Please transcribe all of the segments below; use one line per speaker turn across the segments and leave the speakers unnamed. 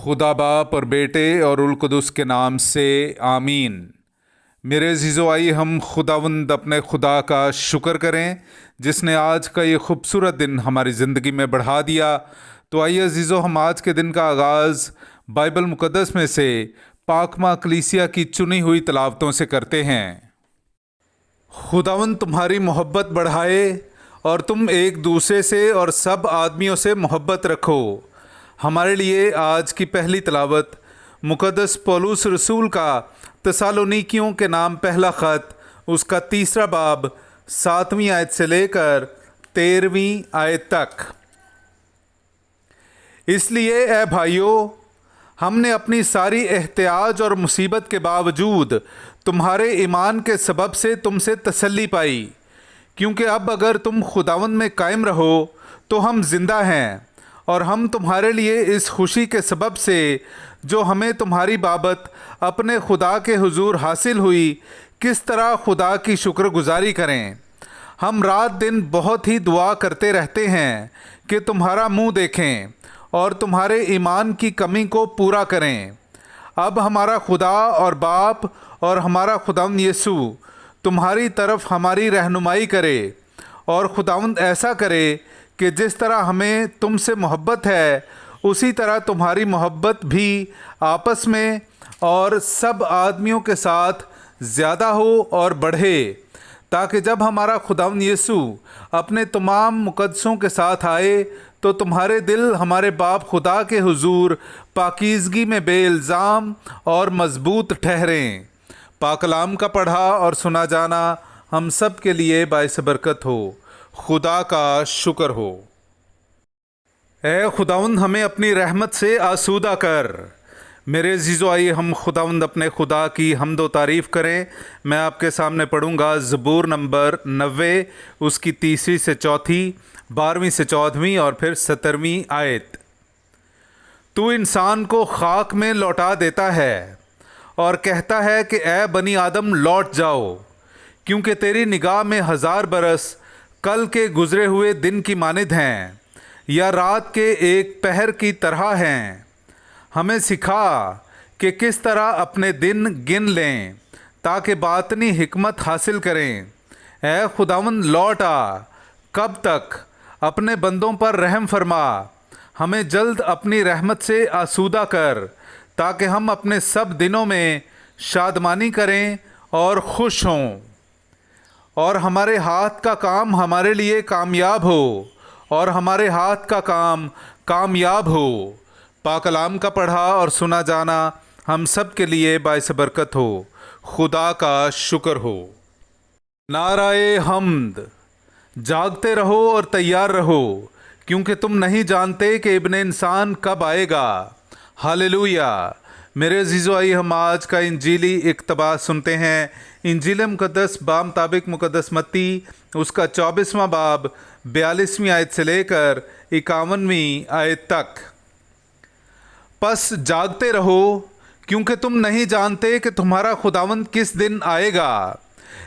खुदा बाप और बेटे और उल कुदस के नाम से आमीन। मेरे अज़ीज़ो, आइए हम खुदावंद अपने खुदा का शुक्र करें जिसने आज का ये खूबसूरत दिन हमारी ज़िंदगी में बढ़ा दिया। तो आइए अज़ीज़ो, हम आज के दिन का आगाज़ बाइबल मुक़द्दस में से पाकमा कलीसिया की चुनी हुई तलावतों से करते हैं। खुदावंद तुम्हारी मोहब्बत बढ़ाए और तुम एक दूसरे से और सब आदमियों से मोहब्बत रखो। हमारे लिए आज की पहली तलावत मुक़द्दस पौलुस रसूल का तसालोनीकियों के नाम पहला ख़त, उसका 3 बाब 7वीं आयत से लेकर 13वीं आयत तक। इसलिए ए भाइयों, हमने अपनी सारी एहतियाज और मुसीबत के बावजूद तुम्हारे ईमान के सबब से तुमसे तसल्ली पाई, क्योंकि अब अगर तुम खुदावंद में कायम रहो तो हम जिंदा हैं। और हम तुम्हारे लिए इस खुशी के सबब से जो हमें तुम्हारी बाबत अपने खुदा के हुजूर हासिल हुई, किस तरह खुदा की शुक्रगुजारी करें। हम रात दिन बहुत ही दुआ करते रहते हैं कि तुम्हारा मुंह देखें और तुम्हारे ईमान की कमी को पूरा करें। अब हमारा खुदा और बाप और हमारा खुदावंद यीशु तुम्हारी तरफ हमारी रहनुमाई करे, और खुदावंद ऐसा करे कि जिस तरह हमें तुमसे मोहब्बत है उसी तरह तुम्हारी मोहब्बत भी आपस में और सब आदमियों के साथ ज़्यादा हो और बढ़े, ताकि जब हमारा खुदावंद यीशु अपने तमाम मुक़द्दसों के साथ आए तो तुम्हारे दिल हमारे बाप खुदा के हुजूर पाकीज़गी में बेइल्ज़ाम और मज़बूत ठहरें। पाकलाम का पढ़ा और सुना जाना हम सब के लिए बाइस बरकत हो। खुदा का शुक्र हो। ए खुदावंद, हमें अपनी रहमत से आसूदा कर। मेरे अज़ीज़ो, आइए हम खुदावंद अपने खुदा की हम्द व तारीफ़ करें। मैं आपके सामने पढ़ूंगा ज़बूर नंबर 90, उसकी 3वीं से 4थी, 12वीं से 14वीं और फिर 17वीं आयत। तू इंसान को खाक में लौटा देता है और कहता है कि ए बनी आदम लौट जाओ, क्योंकि तेरी निगाह में 1000 बरस कल के गुजरे हुए दिन की मानिद हैं, या रात के एक पहर की तरह हैं। हमें सिखा कि किस तरह अपने दिन गिन लें ताकि बातनी हिकमत हासिल करें। ऐ खुदावंद लौट आ, कब तक? अपने बंदों पर रहम फरमा। हमें जल्द अपनी रहमत से आसूदा कर, ताकि हम अपने सब दिनों में शादमानी करें और खुश हों, और हमारे हाथ का काम हमारे लिए कामयाब हो, और हमारे हाथ का काम कामयाब हो। पाकलाम का पढ़ा और सुना जाना हम सब के लिए बाइस बरकत हो। खुदा का शुक्र हो। नाराए हम्द। जागते रहो और तैयार रहो, क्योंकि तुम नहीं जानते कि इब्ने इंसान कब आएगा। हालेलुया। मेरे अज़ीज़ो, आइए हम आज का इंजीली इक़्तिबास सुनते हैं। इंजील मुक़द्दस बामुताबिक मुक़द्दस मत्ती, उसका 24वां बाब 42वीं आयत से लेकर 51वीं आयत तक। बस जागते रहो, क्योंकि तुम नहीं जानते कि तुम्हारा खुदावंद किस दिन आएगा।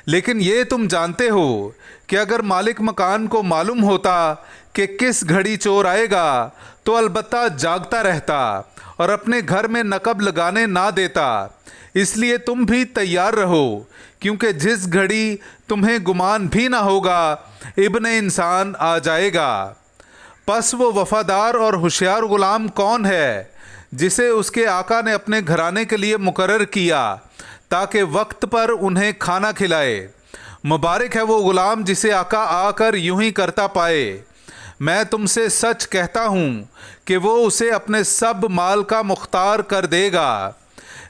लेकिन ये तुम जानते हो कि अगर मालिक मकान को मालूम होता कि किस घड़ी चोर आएगा तो अलबत्ता जागता रहता और अपने घर में नकब लगाने ना देता। इसलिए तुम भी तैयार रहो, क्योंकि जिस घड़ी तुम्हें गुमान भी ना होगा इब्ने इंसान आ जाएगा। बस वो वफादार और होशियार गुलाम कौन है जिसे उसके आका ने अपने घराने के लिए मुकर्रर किया, ताकि वक्त पर उन्हें खाना खिलाए। मुबारक है वो गुलाम जिसे आका आकर यूं ही करता पाए। मैं तुमसे सच कहता हूँ कि वो उसे अपने सब माल का मुख्तार कर देगा।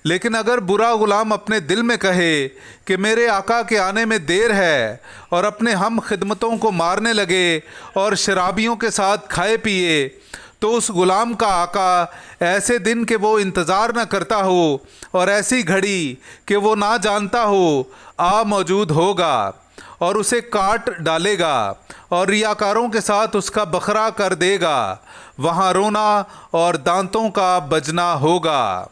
लेकिन अगर बुरा गुलाम अपने दिल में कहे कि मेरे आका के आने में देर है, और अपने हम खिदमतों को मारने लगे और शराबियों के साथ खाए पिए, तो उस गुलाम का आका ऐसे दिन के वो इंतज़ार न करता हो और ऐसी घड़ी कि वो ना जानता हो आ मौजूद होगा, और उसे काट डालेगा और रियाकारों के साथ उसका बखरा कर देगा। वहाँ रोना और दांतों का बजना होगा।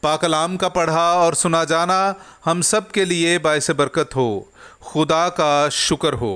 पाकलाम का पढ़ा और सुना जाना हम सब के लिए बाइस बरकत हो। खुदा का शुक्र हो।